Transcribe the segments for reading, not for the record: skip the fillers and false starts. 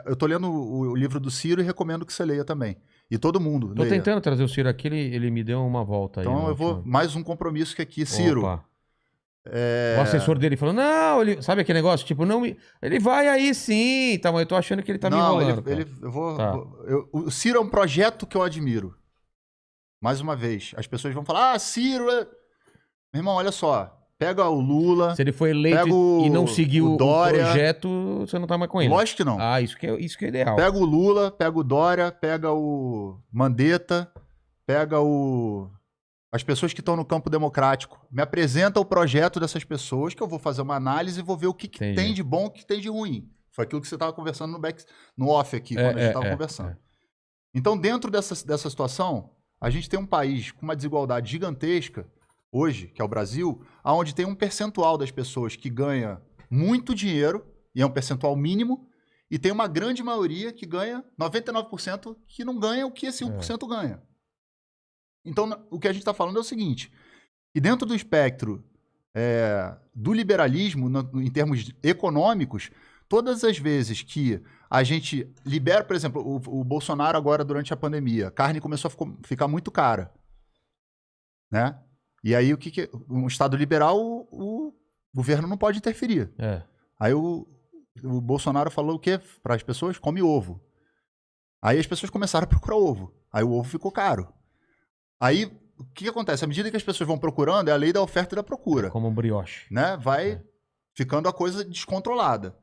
Eu tô lendo o livro do Ciro e recomendo que você leia também. E todo mundo Tô leia. tentando trazer o Ciro aqui, ele me deu uma volta aí. Então eu vou... Mais um compromisso que aqui. Ciro, Opa. O assessor dele falou, não, ele... sabe aquele negócio? Tipo, não me... Ele vai aí sim, tá, mas eu tô achando que ele tá me não, enrolando, cara. Tá. O Ciro é um projeto que eu admiro. Mais uma vez, as pessoas vão falar, Ciro... Meu irmão, olha só. Pega o Lula... Se ele foi eleito e não seguiu o projeto, você não tá mais com ele. Lógico que não. Ah, isso que é ideal. Pega o Lula, pega o Dória, pega o Mandetta, pega as pessoas que estão no campo democrático. Me apresenta o projeto dessas pessoas, que eu vou fazer uma análise e vou ver o que tem de bom e o que tem de ruim. Foi aquilo que você estava conversando no off aqui, quando a gente estava conversando. Então, dentro dessa situação, a gente tem um país com uma desigualdade gigantesca, hoje, que é o Brasil, onde tem um percentual das pessoas que ganha muito dinheiro, e é um percentual mínimo, e tem uma grande maioria que ganha 99% que não ganha o que esse 1% ganha. Então, o que a gente está falando é o seguinte, que dentro do espectro do liberalismo, em termos econômicos, todas as vezes que a gente libera, por exemplo, o Bolsonaro agora durante a pandemia, a carne começou a ficar muito cara, né? E aí, um Estado liberal, o governo não pode interferir. Aí o Bolsonaro falou o quê para as pessoas? Come ovo. Aí as pessoas começaram a procurar ovo. Aí o ovo ficou caro. Aí, o que acontece? À medida que as pessoas vão procurando, é a lei da oferta e da procura. Como um brioche. Né? Vai ficando a coisa descontrolada.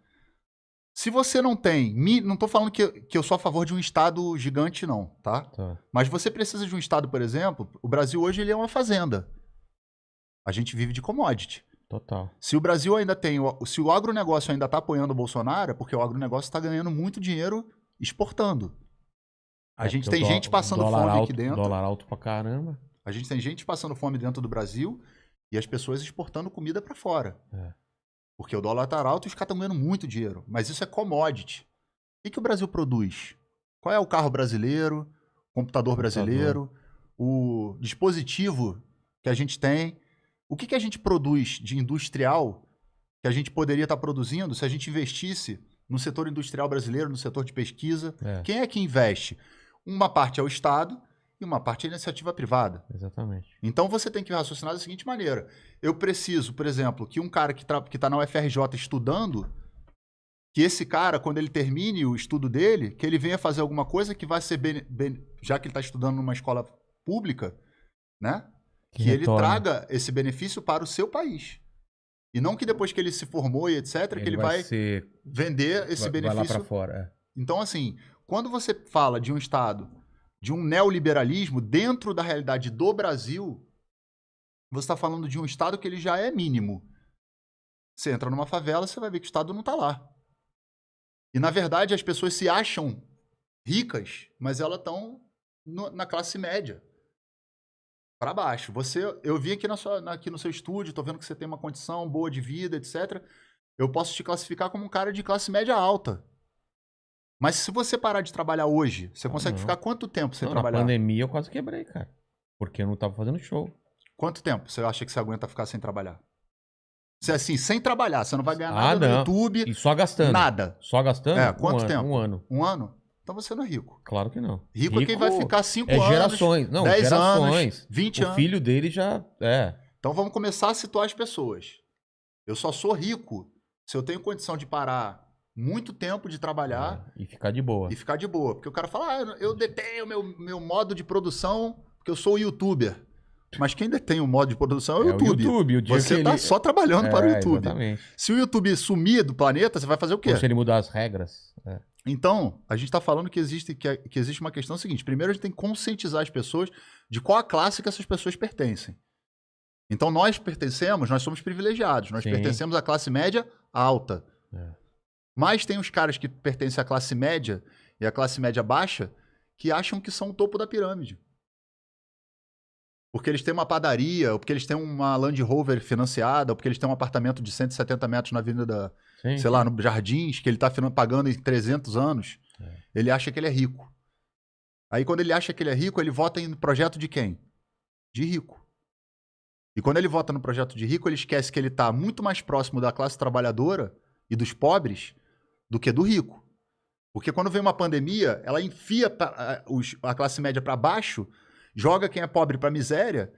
Se você não tem... Não estou falando que eu sou a favor de um Estado gigante, não, tá? Mas você precisa de um Estado, por exemplo... O Brasil hoje ele é uma fazenda. A gente vive de commodity. Total. Se o Brasil ainda tem... Se o agronegócio ainda está apoiando o Bolsonaro, é porque o agronegócio está ganhando muito dinheiro exportando. A gente tem gente passando fome aqui dentro. Dólar alto pra caramba. A gente tem gente passando fome dentro do Brasil e as pessoas exportando comida para fora. Porque o dólar tá alto e os caras estão ganhando muito dinheiro. Mas isso é commodity. O que o Brasil produz? Qual é o carro brasileiro, o computador brasileiro, o dispositivo que a gente tem? O que a gente produz de industrial que a gente poderia estar produzindo se a gente investisse no setor industrial brasileiro, no setor de pesquisa? Quem é que investe? Uma parte é o Estado e uma parte é a iniciativa privada. Exatamente. Então você tem que raciocinar da seguinte maneira. Eu preciso, por exemplo, que um cara que está na UFRJ estudando, que esse cara, quando ele termine o estudo dele, que ele venha fazer alguma coisa que vai ser, já que ele está estudando numa escola pública, né? Que ele traga esse benefício para o seu país. E não que depois que ele se formou e etc, que ele vai vender esse benefício. Vai lá para fora. Então, assim, quando você fala de um Estado, de um neoliberalismo dentro da realidade do Brasil, você está falando de um Estado que ele já é mínimo. Você entra numa favela, você vai ver que o Estado não está lá. E, na verdade, as pessoas se acham ricas, mas elas estão na classe média. Para baixo. Eu vi aqui, aqui no seu estúdio, tô vendo que você tem uma condição boa de vida, etc. Eu posso te classificar como um cara de classe média alta. Mas se você parar de trabalhar hoje, você consegue ficar quanto tempo sem trabalhar? Na pandemia eu quase quebrei, cara. Porque eu não tava fazendo show. Quanto tempo você acha que você aguenta ficar sem trabalhar? Se assim, sem trabalhar, você não vai ganhar nada no YouTube. E só gastando. Nada. Só gastando? Quanto tempo? Um ano. Um ano? Então você não é rico. Claro que não. Rico é quem vai ficar 5 anos, gerações. Não, 10 gerações. anos, 20 anos. O filho dele já... Então vamos começar a situar as pessoas. Eu só sou rico se eu tenho condição de parar muito tempo de trabalhar... E ficar de boa. E ficar de boa. Porque o cara fala, eu detenho meu modo de produção porque eu sou youtuber. Mas quem detém o modo de produção é o YouTube. O dia você está só trabalhando para o YouTube. Exatamente. Se o YouTube sumir do planeta, você vai fazer o quê? Ou se ele mudar as regras. Então, a gente está falando que existe uma questão seguinte. Primeiro, a gente tem que conscientizar as pessoas de qual a classe que essas pessoas pertencem. Então, nós somos privilegiados. Nós pertencemos à classe média alta. Mas tem os caras que pertencem à classe média e à classe média baixa que acham que são o topo da pirâmide. Porque eles têm uma padaria, ou porque eles têm uma Land Rover financiada, ou porque eles têm um apartamento de 170 metros na Avenida, sei lá, no Jardins, que ele está pagando em 300 anos. Ele acha que ele é rico. Aí quando ele acha que ele é rico, ele vota em projeto de quem? De rico. E quando ele vota no projeto de rico, ele esquece que ele está muito mais próximo da classe trabalhadora e dos pobres do que do rico. Porque quando vem uma pandemia, ela enfia a classe média para baixo, joga quem é pobre pra miséria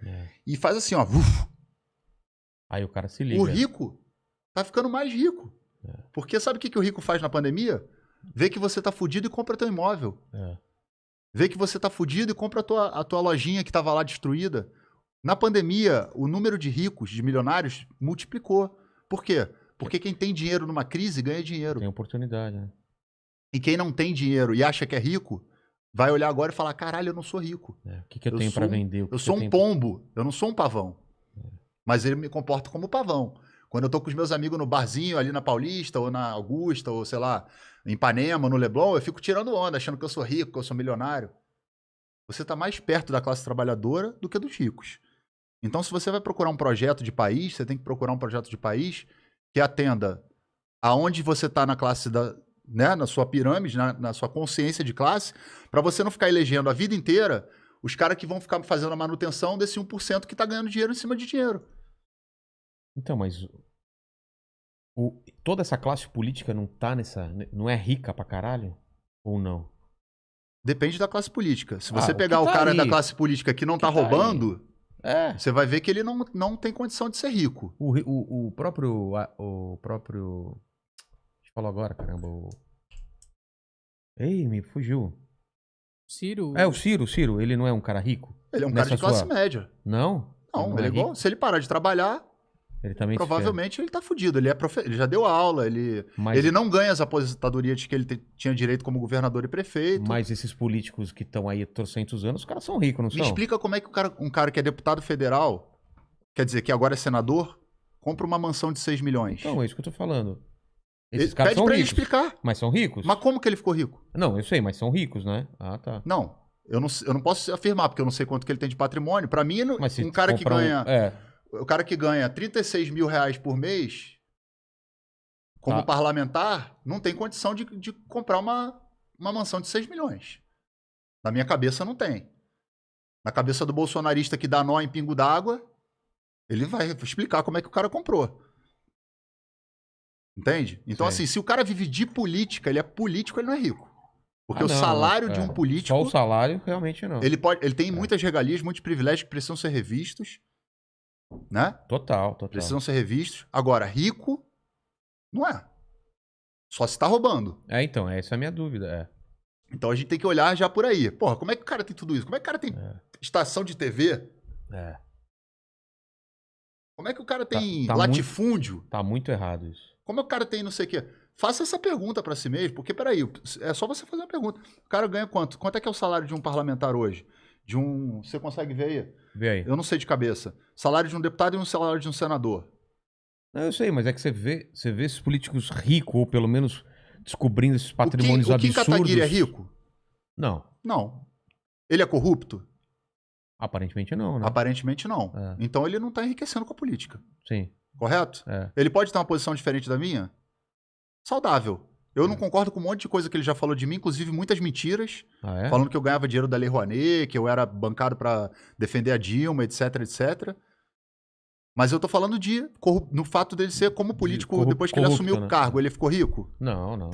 e faz assim, ó. Aí o cara se liga. O rico tá ficando mais rico. Porque sabe o que o rico faz na pandemia? Vê que você tá fudido e compra teu imóvel. Vê que você tá fudido e compra a tua lojinha que tava lá destruída. Na pandemia, o número de ricos, de milionários, multiplicou. Por quê? Porque quem tem dinheiro numa crise ganha dinheiro. Tem oportunidade, né? E quem não tem dinheiro e acha que é rico, vai olhar agora e falar, caralho, eu não sou rico. O que eu tenho para vender? Eu sou um pombo, eu não sou um pavão. Mas ele me comporta como pavão. Quando eu tô com os meus amigos no barzinho ali na Paulista, ou na Augusta, ou sei lá, em Ipanema, no Leblon, eu fico tirando onda, achando que eu sou rico, que eu sou milionário. Você tá mais perto da classe trabalhadora do que dos ricos. Então, se você vai procurar um projeto de país, você tem que procurar um projeto de país que atenda aonde você tá na classe na sua pirâmide, na sua consciência de classe, para você não ficar elegendo a vida inteira os caras que vão ficar fazendo a manutenção desse 1% que tá ganhando dinheiro em cima de dinheiro. Então, mas toda essa classe política não é rica pra caralho? Ou não? Depende da classe política. Se você pegar o cara da classe política que não tá roubando, você vai ver que ele não tem condição de ser rico. O próprio... Deixa eu falar agora, caramba. Ei, me fugiu. Ciro? O Ciro. Ele não é um cara rico? Ele é um cara de classe média. Não? Não, ele é igual. Se ele parar de trabalhar, ele também provavelmente ele tá fudido. Ele já deu aula, ele não ganha as aposentadorias que ele tinha direito como governador e prefeito. Mas esses políticos que estão aí há 300 anos, os caras são ricos, não são? Me explica como é que um cara que é deputado federal, quer dizer, que agora é senador, compra uma mansão de 6 milhões. Então, é isso que eu tô falando. Esses caras são ricos. Ele explicar. Mas são ricos? Mas como que ele ficou rico? Não, eu sei, mas são ricos, né? Ah, tá. Não, eu não posso afirmar, porque eu não sei quanto que ele tem de patrimônio. Pra mim, um cara que ganha... O cara que ganha 36 mil reais por mês, como parlamentar, não tem condição de comprar uma mansão de 6 milhões. Na minha cabeça, não tem. Na cabeça do bolsonarista que dá nó em pingo d'água, ele vai explicar como é que o cara comprou. Entende? Então, assim, se o cara vive de política, ele é político, ele não é rico. Porque o salário de um político... Só o salário, realmente não. Ele tem muitas regalias, muitos privilégios que precisam ser revistos. Né? Total. Precisam ser revistos. Agora, rico, não é. Só se tá roubando. Então, essa é a minha dúvida. Então a gente tem que olhar já por aí. Porra, como é que o cara tem tudo isso? Como é que o cara tem estação de TV? Como é que o cara tem latifúndio? Tá muito errado isso. Como é que o cara tem não sei o quê? Faça essa pergunta pra si mesmo, porque peraí, é só você fazer uma pergunta. O cara ganha quanto? Quanto é que é o salário de um parlamentar hoje? Você consegue ver aí? Vê aí. Eu não sei de cabeça. Salário de um deputado e um salário de um senador. Não, eu sei, mas é que você vê esses políticos ricos, ou pelo menos descobrindo esses patrimônios absurdos. O Kim Kataguiri é rico? Não. Não. Ele é corrupto? Aparentemente não, né? Aparentemente não. Então ele não está enriquecendo com a política. Sim. Correto? Ele pode ter uma posição diferente da minha? Saudável. Eu não concordo com um monte de coisa que ele já falou de mim, inclusive muitas mentiras. Falando que eu ganhava dinheiro da Lei Rouanet, que eu era bancado para defender a Dilma, etc, etc. Mas eu tô falando no fato dele ser como político, depois que ele assumiu o cargo, ele ficou rico? Não.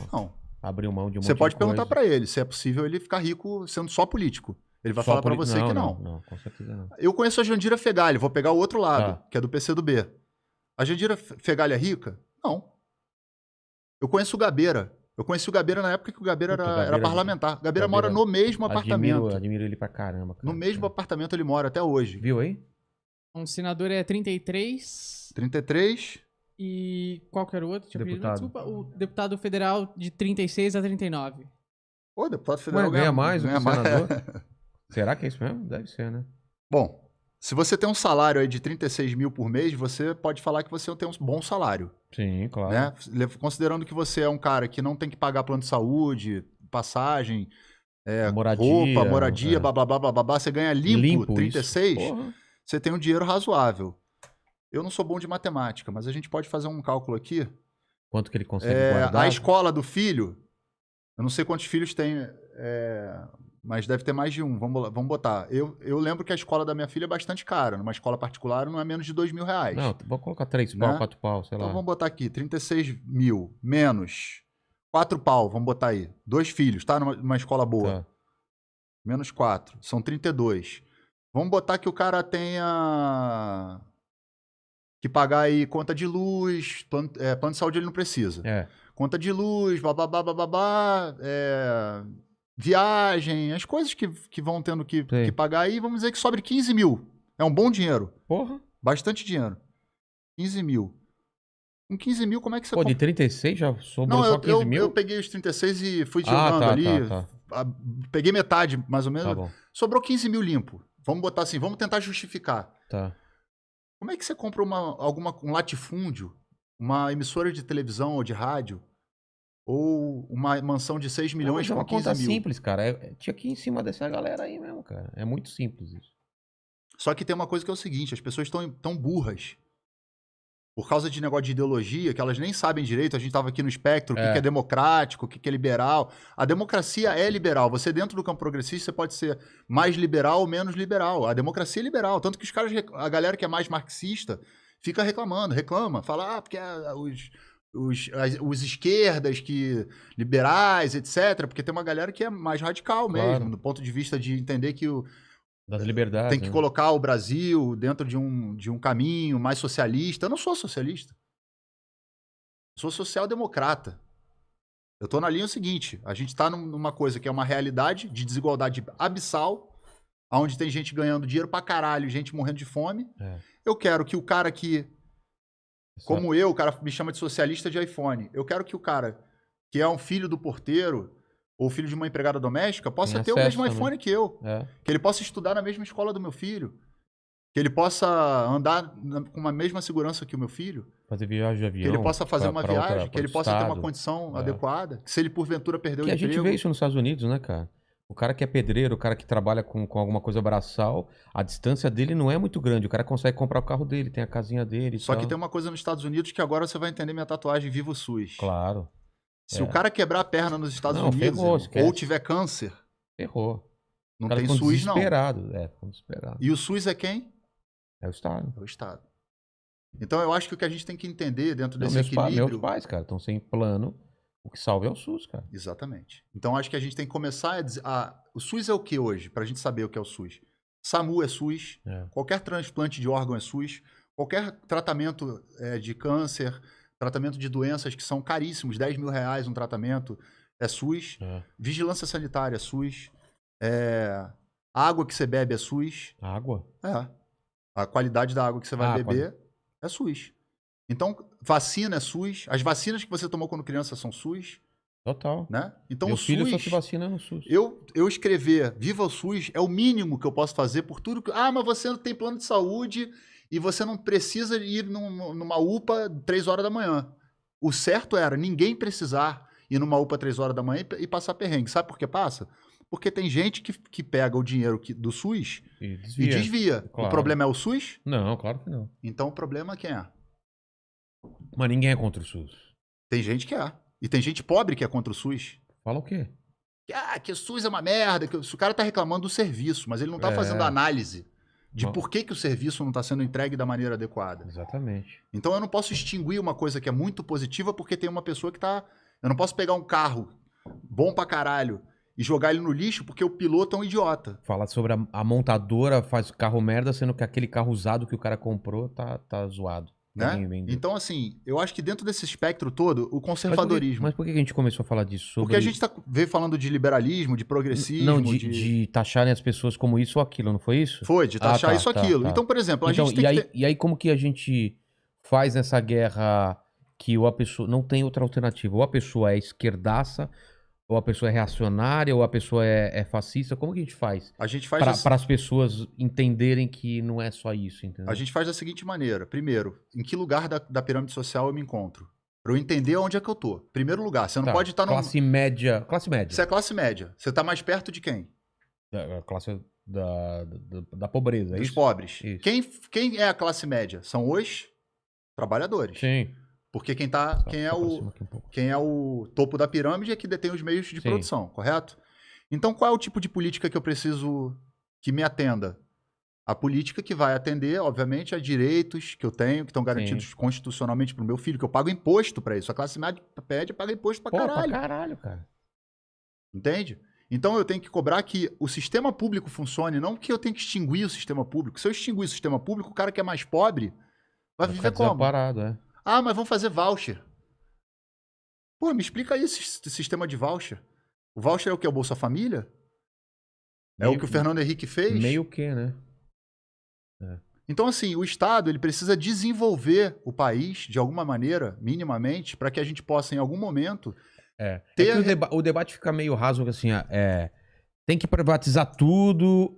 Abriu mão de um monte Você pode de perguntar coisa. para ele se é possível ele ficar rico sendo só político. Ele vai falar para você que não. Não, com certeza não. Eu conheço a Jandira Fegali, vou pegar o outro lado, que é do PCdoB. A Jandira Fegali é rica? Não. Eu conheço o Gabeira. Eu conheci o Gabeira na época que o Gabeira era parlamentar. Gabeira mora no mesmo apartamento. Admiro ele pra caramba. Cara. No mesmo apartamento ele mora até hoje. Viu aí? Um senador é 33. 33. E qual que era o outro? Deputado. Desculpa, o deputado federal de 36 a 39. Pô, deputado federal ganha mais do que o senador? Será que é isso mesmo? Deve ser, né? Bom, se você tem um salário aí de 36 mil por mês, você pode falar que você tem um bom salário. Sim, claro. Né? Considerando que você é um cara que não tem que pagar plano de saúde, passagem, roupa, moradia, blá, blá, blá, blá, blá, você ganha limpo 36, você tem um dinheiro razoável. Eu não sou bom de matemática, mas a gente pode fazer um cálculo aqui. Quanto que ele consegue guardar? A escola do filho, eu não sei quantos filhos tem, mas deve ter mais de um. Vamos botar. Eu lembro que a escola da minha filha é bastante cara. Numa escola particular não é menos de 2 mil reais. Não, vou colocar 3 pau, 4 pau, sei lá. Então vamos botar aqui, 36 mil menos 4 pau, vamos botar aí. 2 filhos, tá? Numa escola boa. Tá. Menos 4, são 32. Vamos botar que o cara tenha que pagar aí conta de luz, plano de saúde ele não precisa. Conta de luz, babá, viagem, as coisas que vão tendo que pagar aí, vamos dizer que sobre 15 mil. É um bom dinheiro. Porra. Bastante dinheiro. 15 mil. Com 15 mil, como é que você... Pô, de 36 já sobrou só 15 mil? Eu peguei os 36 e fui jogando ali. Peguei metade, mais ou menos. Tá bom. Sobrou 15 mil limpo. Vamos botar assim, vamos tentar justificar. Tá. Como é que você compra um latifúndio, uma emissora de televisão ou de rádio, ou uma mansão de 6 milhões com 15 mil? É uma conta mil? simples, cara. Tinha que ir em cima dessa galera aí mesmo, cara. É muito simples isso. Só que tem uma coisa que é o seguinte, as pessoas estão tão burras. Por causa de negócio de ideologia, que elas nem sabem direito, a gente estava aqui no espectro, o que é democrático, o que é liberal. A democracia é liberal. Você, dentro do campo progressista, você pode ser mais liberal ou menos liberal. A democracia é liberal. Tanto que a galera que é mais marxista fica reclama. Fala, porque os esquerdas, liberais, etc. Porque tem uma galera que é mais radical mesmo, do ponto de vista de entender que das liberdades. Tem que colocar o Brasil dentro de um caminho mais socialista. Eu não sou socialista. Eu sou social-democrata. Eu tô na linha seguinte. A gente tá numa coisa que é uma realidade de desigualdade abissal, onde tem gente ganhando dinheiro pra caralho, gente morrendo de fome. Eu quero que o cara como eu, o cara me chama de socialista de iPhone. Eu quero que o cara que é um filho do porteiro ou filho de uma empregada doméstica, possa ter o mesmo iPhone que eu. Que ele possa estudar na mesma escola do meu filho. Que ele possa andar com a mesma segurança que o meu filho. Fazer viagem de avião. Que ele possa fazer uma viagem, que ele possa ter uma condição adequada. Que se ele porventura perder o emprego... a gente vê isso nos Estados Unidos, né, cara? O cara que é pedreiro, o cara que trabalha com alguma coisa braçal, a distância dele não é muito grande. O cara consegue comprar o carro dele, tem a casinha dele. Só que tem uma coisa nos Estados Unidos que agora você vai entender minha tatuagem Viva o SUS. Claro. Se o cara quebrar a perna nos Estados Unidos ou tiver câncer, ferrou. Não tem SUS, não. Ficam desesperados. E o SUS é quem? É o Estado. É o Estado. Então eu acho que o que a gente tem que entender dentro desse equilíbrio... Meus pais, cara, estão sem plano. O que salva é o SUS, cara. Exatamente. Então acho que a gente tem que começar a dizer... o SUS é o que hoje? Pra gente saber o que é o SUS. SAMU é SUS. Qualquer transplante de órgão é SUS. Qualquer tratamento de câncer... Tratamento de doenças que são caríssimos, 10 mil reais um tratamento, é SUS. Vigilância sanitária é SUS. Água que você bebe é SUS. Água? A qualidade da água que você vai beber é SUS. Então, vacina é SUS. As vacinas que você tomou quando criança são SUS. Total. Né? Então, meu o SUS... filho só se vacina no SUS. Eu escrever Viva o SUS é o mínimo que eu posso fazer por tudo que... mas você não tem plano de saúde... E você não precisa ir numa UPA 3 horas da manhã. O certo era ninguém precisar ir numa UPA 3 horas da manhã e passar perrengue. Sabe por que passa? Porque tem gente que pega o dinheiro do SUS e desvia. Claro. O problema é o SUS? Não, claro que não. Então o problema quem é? Mas ninguém é contra o SUS. Tem gente que é. E tem gente pobre que é contra o SUS. Fala o quê? Que o SUS é uma merda. O cara tá reclamando do serviço, mas ele não tá fazendo análise de por que o serviço não está sendo entregue da maneira adequada. Exatamente. Então eu não posso extinguir uma coisa que é muito positiva porque tem uma pessoa que tá... Eu não posso pegar um carro bom pra caralho e jogar ele no lixo porque o piloto é um idiota. Fala sobre a montadora faz carro merda, sendo que aquele carro usado que o cara comprou tá zoado. Né? Então, assim, eu acho que dentro desse espectro todo, o conservadorismo... Mas por que a gente começou a falar disso? Porque a gente veio falando de liberalismo, de progressismo... Não, de taxarem as pessoas como isso ou aquilo, não foi isso? Foi, de taxar isso ou aquilo. Então, por exemplo, a gente tem que ter... E aí como que a gente faz essa guerra que ou a pessoa... Não tem outra alternativa. Ou a pessoa é esquerdaça, ou a pessoa é reacionária, ou a pessoa é fascista. Como que a gente faz? A gente faz para as pessoas entenderem que não é só isso, entendeu? A gente faz da seguinte maneira. Primeiro, em que lugar da pirâmide social eu me encontro? Para eu entender onde é que eu tô. Primeiro lugar, você não pode estar classe média. Classe média. Você é classe média. Você tá mais perto de quem? A classe da pobreza, é Dos isso? pobres. Isso. Quem é a classe média? São os trabalhadores. Sim. Porque quem é o topo da pirâmide é que detém os meios de produção, correto? Então, qual é o tipo de política que eu preciso que me atenda? a política que vai atender, obviamente, a direitos que eu tenho, que estão garantidos constitucionalmente pro meu filho, que eu pago imposto para isso. A classe média paga imposto pra Pô, caralho. pra caralho, cara. Entende? Então eu tenho que cobrar que o sistema público funcione, não que eu tenho que extinguir o sistema público. Se eu extinguir o sistema público, o cara que é mais pobre vai viver como? Desamparado, é. Ah, mas vamos fazer voucher. Pô, me explica aí esse sistema de voucher. O voucher é o que? O Bolsa Família? É Meio o que o Fernando Henrique fez? Meio que, né? Então, assim, o Estado ele precisa desenvolver o país de alguma maneira, minimamente, para que a gente possa, em algum momento, ter... É que o debate fica meio raso, assim, tem que privatizar tudo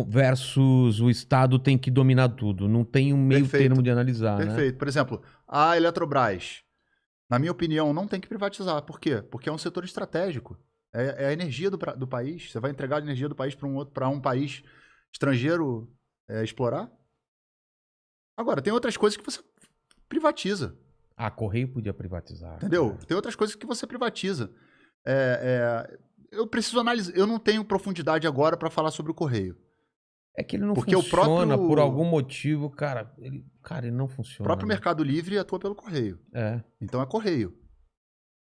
versus o Estado tem que dominar tudo. Não tem um meio Perfeito. termo de analisar, Perfeito. Por exemplo, a Eletrobras, na minha opinião, não tem que privatizar. Por quê? Porque é um setor estratégico. É a energia do país. Você vai entregar a energia do país para um país estrangeiro explorar? Agora, tem outras coisas que você privatiza. Ah, Correio podia privatizar. Entendeu? Cara. Tem outras coisas que você privatiza. Eu preciso analisar. Eu não tenho profundidade agora para falar sobre o Correio. É que ele não Porque funciona por algum motivo, cara. Ele não funciona. O próprio né? Mercado Livre atua pelo Correio. É. Então é Correio.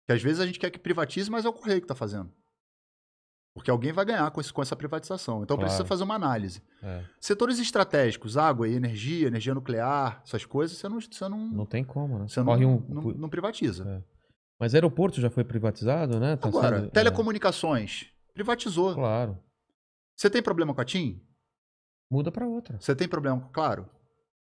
Que às vezes a gente quer que privatize, mas é o Correio que está fazendo. Porque alguém vai ganhar com essa privatização. Então precisa fazer uma análise. Setores estratégicos, água e energia nuclear, essas coisas, você não tem como, né? Você não privatiza. Mas aeroporto já foi privatizado, né? Tá Agora, telecomunicações, privatizou. Claro. Você tem problema com a TIM? Muda pra outra. Você tem problema com... Claro.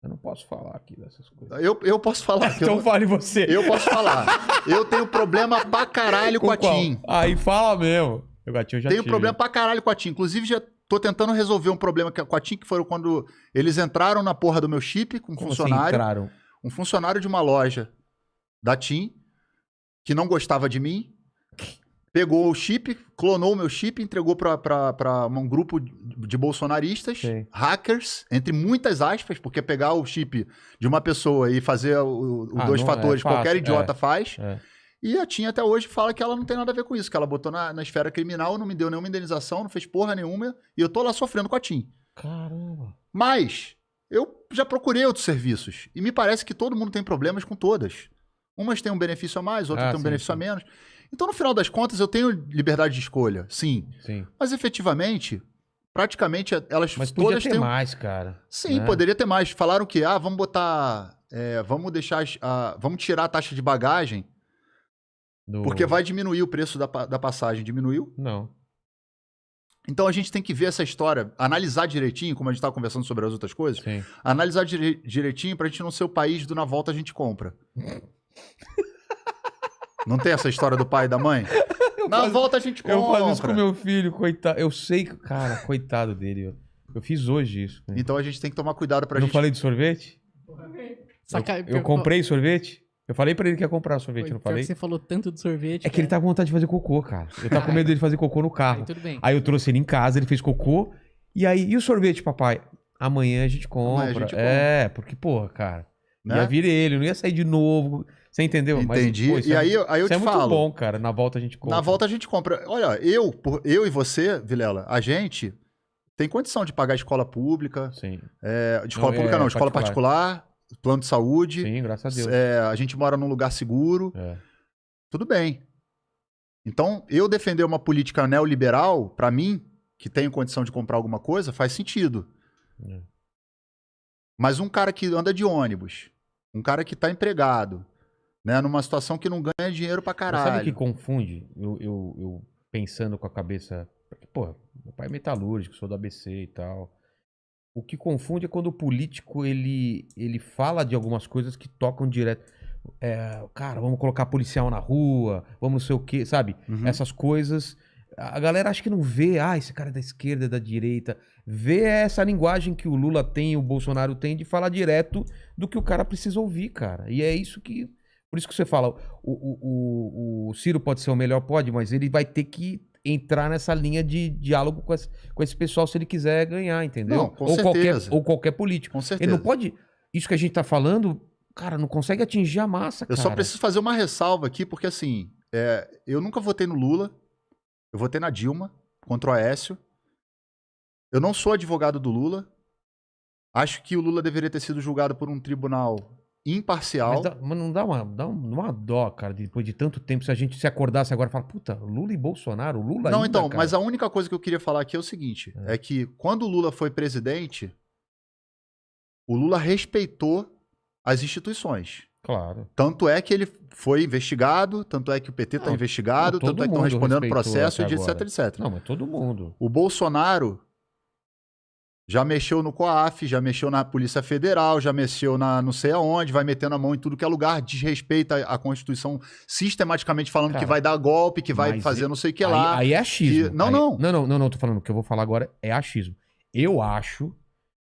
Eu não posso falar aqui dessas coisas. Eu posso falar. Então fale você. Eu posso falar. Eu tenho problema pra caralho com a TIM. Aí fala mesmo. Eu já tenho problema pra caralho com a TIM. Inclusive, já tô tentando resolver um problema com a TIM, que foi quando eles entraram na porra do meu chip com um funcionário. Assim entraram? Um funcionário de uma loja da TIM, que não gostava de mim, pegou o chip, clonou o meu chip, entregou pra um grupo de bolsonaristas, hackers, entre muitas aspas, porque pegar o chip de uma pessoa e fazer os dois fatores, qualquer idiota faz. E a TIM até hoje fala que ela não tem nada a ver com isso, que ela botou na esfera criminal, não me deu nenhuma indenização, não fez porra nenhuma, e eu tô lá sofrendo com a TIM. Caramba. Mas eu já procurei outros serviços, e me parece que todo mundo tem problemas com todas. Umas têm um benefício a mais, outras têm um benefício a menos. Então, no final das contas, eu tenho liberdade de escolha, sim. Mas, efetivamente, praticamente, elas mas todas podia ter mais, cara. Sim, poderia ter mais. Falaram que, vamos botar... vamos deixar... vamos tirar a taxa de bagagem, porque vai diminuir o preço da passagem. Diminuiu? Não. Então, a gente tem que ver essa história, analisar direitinho, como a gente estava conversando sobre as outras coisas, analisar direitinho pra gente não ser o país do na volta a gente compra. Não tem essa história do pai e da mãe? Na volta a gente compra. Eu faço isso com meu filho, coitado. Eu sei, cara, coitado dele. Eu fiz hoje isso. Né? Então a gente tem que tomar cuidado pra gente... Não falei de sorvete? Eu comprei sorvete? Eu falei pra ele que ia comprar sorvete, não falei? Você falou tanto de sorvete. É que ele tá com vontade de fazer cocô, cara. Eu tava com medo dele fazer cocô no carro. Tudo bem. Aí eu trouxe ele em casa, ele fez cocô. E aí, e o sorvete, papai? Amanhã a gente compra. Amanhã a gente compra. Porque, porra, cara. Né? Ia vir ele, não ia sair de novo. Você entendeu? Entendi. Mas, pô, e aí eu te falo. É muito bom, cara. Na volta a gente compra. Na volta a gente compra. Olha, eu e você, Vilela, a gente tem condição de pagar escola pública. Sim. Escola pública não, escola particular, plano de saúde. Sim, graças a Deus. A gente mora num lugar seguro. Tudo bem. Então, eu defender uma política neoliberal, pra mim, que tenho condição de comprar alguma coisa, faz sentido. Mas um cara que anda de ônibus, um cara que tá empregado, né, numa situação que não ganha dinheiro pra caralho. Mas sabe o que confunde? Eu pensando com a cabeça... Pô, meu pai é metalúrgico, sou do ABC e tal. O que confunde é quando o político, ele fala de algumas coisas que tocam direto. Cara, vamos colocar policial na rua, vamos não sei o quê, sabe? Essas coisas... A galera acha que não vê, esse cara é da esquerda, é da direita. Vê essa linguagem que o Lula tem, o Bolsonaro tem, de falar direto do que o cara precisa ouvir, cara. E é isso que... Por isso que você fala, o Ciro pode ser o melhor, pode, mas ele vai ter que entrar nessa linha de diálogo com esse pessoal se ele quiser ganhar, entendeu? Não, com certeza. Ou qualquer político. Com certeza. Ele não pode... Isso que a gente tá falando, cara, não consegue atingir a massa, cara. Eu só preciso fazer uma ressalva aqui, porque assim, eu nunca votei no Lula, eu votei na Dilma, contra o Aécio. Eu não sou advogado do Lula, Acho que o Lula deveria ter sido julgado por um tribunal imparcial. Mas não dá uma dó, cara, depois de tanto tempo, se a gente se acordasse agora e falar, puta, Lula e Bolsonaro, Lula Não, ainda, então, cara. mas a única coisa que eu queria falar aqui é o seguinte, é que quando o Lula foi presidente, o Lula respeitou as instituições. Claro. Tanto é que ele foi investigado, tanto é que o PT está Não, investigado, todo tanto é que estão mundo respondendo respeitou processo, até etc, agora. etc. Não, mas todo mundo. O Bolsonaro já mexeu no COAF, já mexeu na Polícia Federal, já mexeu na não sei aonde, vai metendo a mão em tudo que é lugar, desrespeita a Constituição sistematicamente falando Cara, que vai dar golpe, que vai mas fazer não sei o que lá. Aí é achismo. que- Não, Aí- não. Não, tô falando, o que eu vou falar agora é achismo. Eu acho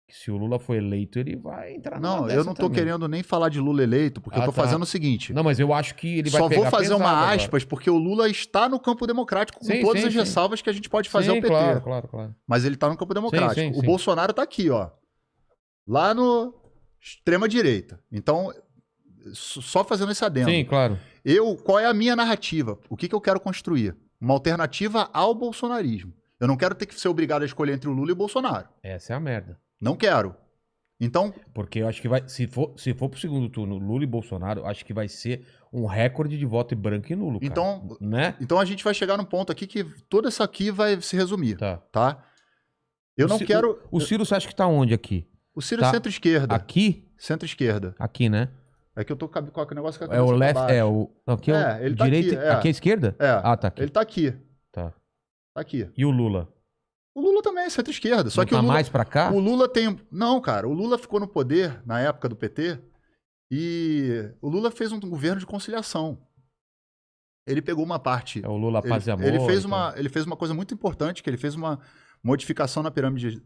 que se o Lula for eleito, ele vai entrar numa Não, dessa eu não tô também. querendo nem falar de Lula eleito, porque eu tô tá. fazendo o seguinte. Não, mas eu acho que ele vai Só pegar vou fazer pesado uma agora. aspas, porque o Lula está no campo democrático com Sim, todas sim, as sim. ressalvas que a gente pode fazer Sim, ao PT. claro. Mas ele tá no campo democrático. Sim, O sim. Bolsonaro tá aqui, ó. Lá no extrema direita. Então, só fazendo esse adendo. Sim, claro. Qual é a minha narrativa? O que eu quero construir? Uma alternativa ao bolsonarismo. Eu não quero ter que ser obrigado a escolher entre o Lula e o Bolsonaro. Essa é a merda. Não quero. Então, Porque eu acho que vai. Se for pro segundo turno, Lula e Bolsonaro, acho que vai ser um recorde de voto branco e nulo. Cara. Então- Né? então a gente vai chegar num ponto aqui que toda essa aqui vai se resumir, Tá. tá? Eu não quero... O Ciro, você acha que tá onde aqui? O Ciro tá. é centro-esquerda. Aqui? Centro-esquerda. Aqui, né? É que eu tô com o negócio com a É o cabeça pra left. baixo. É o. Não, aqui é o ele tá direita. aqui, é. Aqui é a esquerda? É. Ah, tá aqui. Ele tá aqui. Tá. Tá aqui. E o Lula? O Lula também é centro-esquerda. Só Não que tá o Lula, mais pra cá? o Lula tem... Não, cara. O Lula ficou no poder na época do PT e o Lula fez um governo de conciliação. Ele pegou uma parte... É o Lula Paz e Amor. Ele fez então. ele fez uma coisa muito importante, que ele fez uma modificação na pirâmide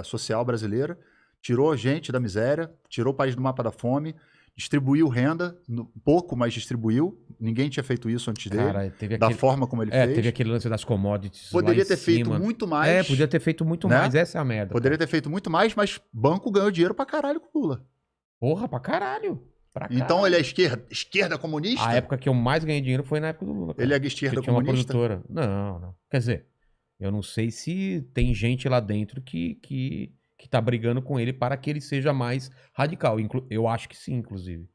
social brasileira, tirou gente da miséria, tirou o país do mapa da fome, distribuiu renda, pouco, mas distribuiu. Ninguém tinha feito isso antes dele, Cara, teve da aquele... forma como ele fez. teve aquele lance das commodities. Poderia lá em ter feito cima. muito mais. Podia ter feito muito né? mais. Essa é a merda. Poderia ter feito muito mais, mas banco ganhou dinheiro pra caralho com o Lula. Porra, pra caralho. Então ele é esquerda comunista? A época que eu mais ganhei dinheiro foi na época do Lula. Cara. Ele é esquerda Porque tinha uma comunista? produtora. Não. Quer dizer, eu não sei se tem gente lá dentro que tá brigando com ele para que ele seja mais radical. Eu acho que sim, inclusive.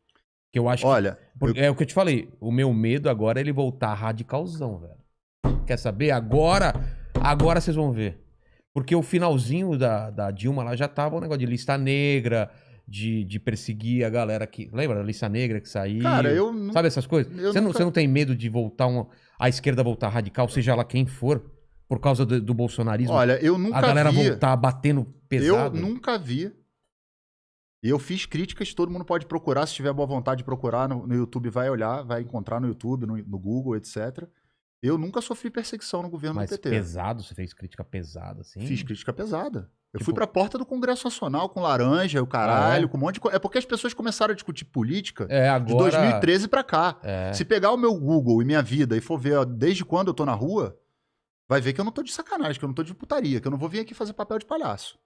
Que eu acho Olha, É o que eu te falei. O meu medo agora é ele voltar radicalzão, velho. Quer saber? Agora vocês vão ver. Porque o finalzinho da Dilma lá já tava um negócio de lista negra, de perseguir a galera que... Lembra da lista negra que saiu? cara, eu não... Sabe essas coisas? eu Você nunca- não tem medo de voltar a esquerda voltar radical, seja lá quem for, por causa do bolsonarismo? Olha, eu nunca a galera vi... voltar batendo pesado? Eu nunca vi. E eu fiz críticas, todo mundo pode procurar, se tiver boa vontade de procurar no YouTube, vai olhar, vai encontrar no YouTube, no Google, etc. Eu nunca sofri perseguição no governo Mas do PT. pesado? Você fez crítica pesada, assim? Fiz crítica pesada. Eu Tipo- fui pra porta do Congresso Nacional com laranja, o caralho, com um monte de coisa. É porque as pessoas começaram a discutir política É, de agora... 2013 pra cá. É. Se pegar o meu Google e minha vida e for ver ó, desde quando eu tô na rua, vai ver que eu não tô de sacanagem, que eu não tô de putaria, que eu não vou vir aqui fazer papel de palhaço.